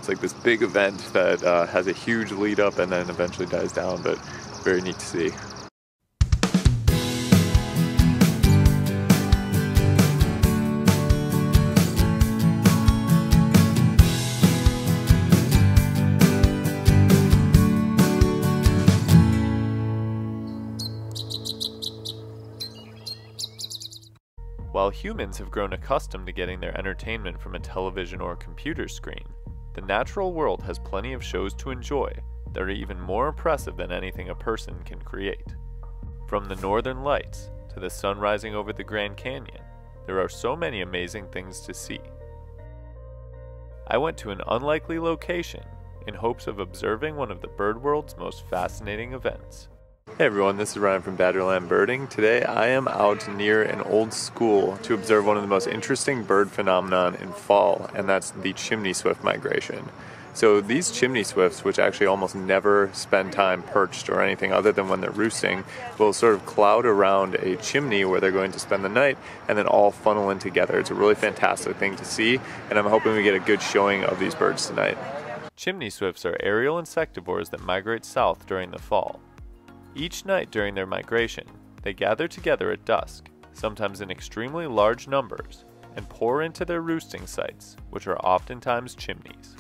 like this big event that has a huge lead up and then eventually dies down, but very neat to see. While humans have grown accustomed to getting their entertainment from a television or computer screen, the natural world has plenty of shows to enjoy that are even more impressive than anything a person can create. From the northern lights to the sun rising over the Grand Canyon, there are so many amazing things to see. I went to an unlikely location in hopes of observing one of the bird world's most fascinating events. Hey everyone, this is Ryan from Badgerland Birding. Today I am out near an old school to observe one of the most interesting bird phenomenon in fall, and that's the chimney swift migration. So these chimney swifts, which actually almost never spend time perched or anything other than when they're roosting, will sort of cloud around a chimney where they're going to spend the night and then all funnel in together. It's a really fantastic thing to see, and I'm hoping we get a good showing of these birds tonight. Chimney swifts are aerial insectivores that migrate south during the fall. Each night during their migration, they gather together at dusk, sometimes in extremely large numbers, and pour into their roosting sites, which are oftentimes chimneys.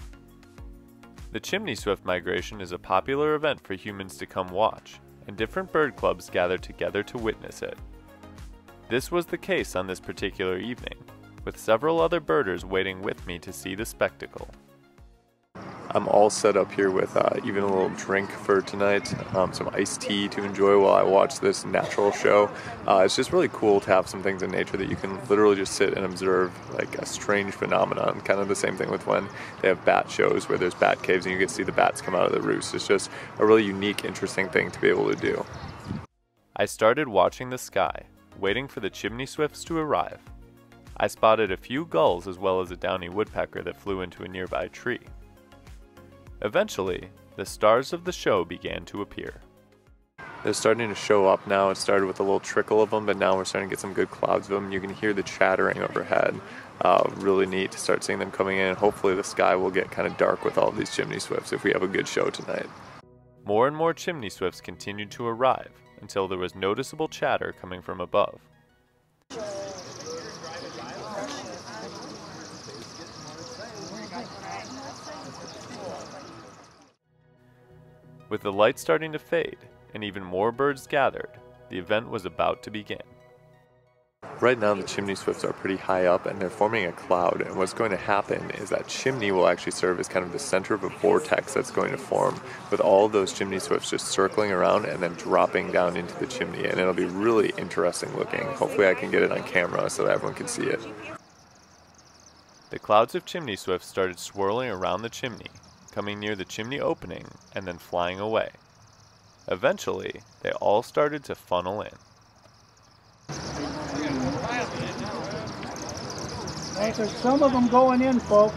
The chimney swift migration is a popular event for humans to come watch, and different bird clubs gather together to witness it. This was the case on this particular evening, with several other birders waiting with me to see the spectacle. I'm all set up here with even a little drink for tonight, some iced tea to enjoy while I watch this natural show. It's just really cool to have some things in nature that you can literally just sit and observe, like a strange phenomenon. Kind of the same thing with when they have bat shows where there's bat caves and you get to see the bats come out of the roost. It's just a really unique, interesting thing to be able to do. I started watching the sky, waiting for the chimney swifts to arrive. I spotted a few gulls as well as a downy woodpecker that flew into a nearby tree. Eventually, the stars of the show began to appear. They're starting to show up now. It started with a little trickle of them, but now we're starting to get some good clouds of them. You can hear the chattering overhead. Really neat to start seeing them coming in. Hopefully the sky will get kind of dark with all of these chimney swifts if we have a good show tonight. More and more chimney swifts continued to arrive until there was noticeable chatter coming from above. With the light starting to fade, and even more birds gathered, the event was about to begin. Right now the chimney swifts are pretty high up and they're forming a cloud, and what's going to happen is that chimney will actually serve as kind of the center of a vortex that's going to form, with all of those chimney swifts just circling around and then dropping down into the chimney, and it'll be really interesting looking. Hopefully I can get it on camera so that everyone can see it. The clouds of chimney swifts started swirling around the chimney, coming near the chimney opening and then flying away. Eventually, they all started to funnel in. There's some of them going in, folks.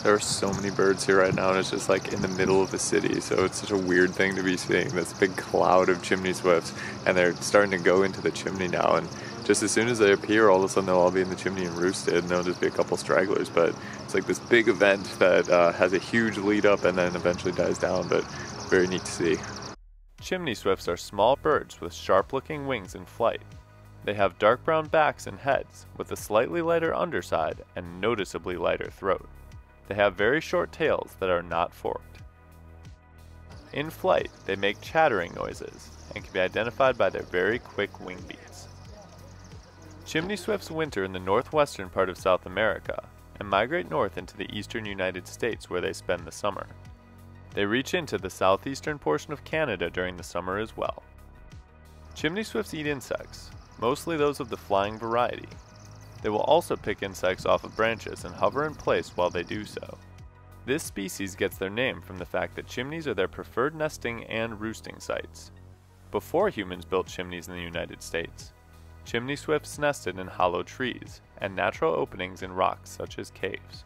There are so many birds here right now, and it's just like in the middle of the city, so it's such a weird thing to be seeing, this big cloud of chimney swifts, and they're starting to go into the chimney now, and just as soon as they appear, all of a sudden they'll all be in the chimney and roosted, and there'll just be a couple stragglers, but it's like this big event that has a huge lead up and then eventually dies down, but very neat to see. Chimney swifts are small birds with sharp-looking wings in flight. They have dark brown backs and heads, with a slightly lighter underside and noticeably lighter throat. They have very short tails that are not forked. In flight, they make chattering noises and can be identified by their very quick wing beats. Chimney swifts winter in the northwestern part of South America and migrate north into the eastern United States where they spend the summer. They reach into the southeastern portion of Canada during the summer as well. Chimney swifts eat insects, mostly those of the flying variety. They will also pick insects off of branches and hover in place while they do so. This species gets their name from the fact that chimneys are their preferred nesting and roosting sites. Before humans built chimneys in the United States, chimney swifts nested in hollow trees and natural openings in rocks such as caves.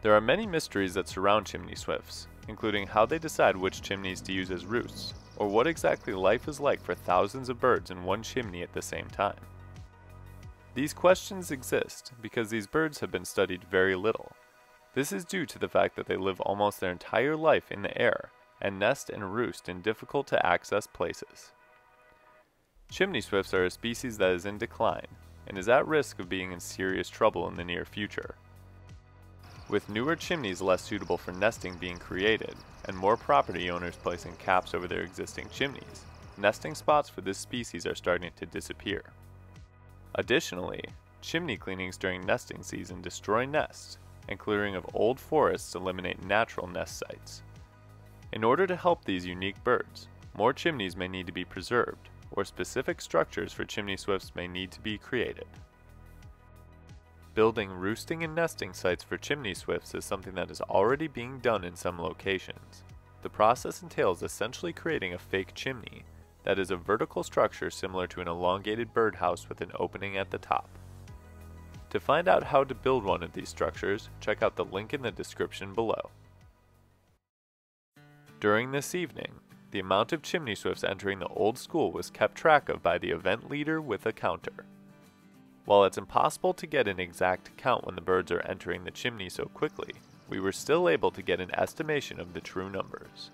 There are many mysteries that surround chimney swifts, including how they decide which chimneys to use as roosts, or what exactly life is like for thousands of birds in one chimney at the same time. These questions exist because these birds have been studied very little. This is due to the fact that they live almost their entire life in the air and nest and roost in difficult to access places. Chimney swifts are a species that is in decline and is at risk of being in serious trouble in the near future. With newer chimneys less suitable for nesting being created, and more property owners placing caps over their existing chimneys, nesting spots for this species are starting to disappear. Additionally, chimney cleanings during nesting season destroy nests, and clearing of old forests eliminate natural nest sites. In order to help these unique birds, more chimneys may need to be preserved, or specific structures for chimney swifts may need to be created. Building roosting and nesting sites for chimney swifts is something that is already being done in some locations. The process entails essentially creating a fake chimney that is a vertical structure similar to an elongated birdhouse with an opening at the top. To find out how to build one of these structures, check out the link in the description below. During this evening, the amount of chimney swifts entering the old school was kept track of by the event leader with a counter. While it's impossible to get an exact count when the birds are entering the chimney so quickly, we were still able to get an estimation of the true numbers.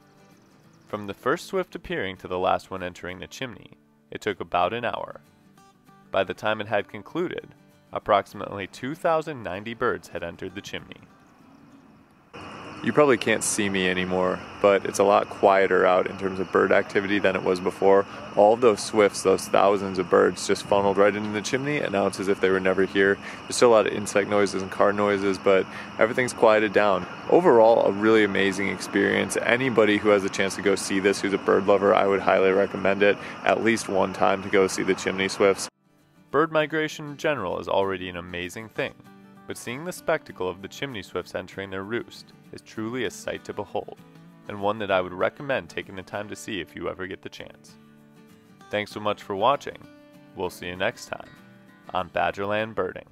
From the first swift appearing to the last one entering the chimney, it took about an hour. By the time it had concluded, approximately 2,090 birds had entered the chimney. You probably can't see me anymore, but it's a lot quieter out in terms of bird activity than it was before. All of those swifts, those thousands of birds, just funneled right into the chimney, and now it's as if they were never here. There's still a lot of insect noises and car noises, but everything's quieted down. Overall, a really amazing experience. Anybody who has a chance to go see this who's a bird lover, I would highly recommend it at least one time to go see the chimney swifts. Bird migration in general is already an amazing thing, but seeing the spectacle of the chimney swifts entering their roost is truly a sight to behold, and one that I would recommend taking the time to see if you ever get the chance. Thanks so much for watching. We'll see you next time on Badgerland Birding.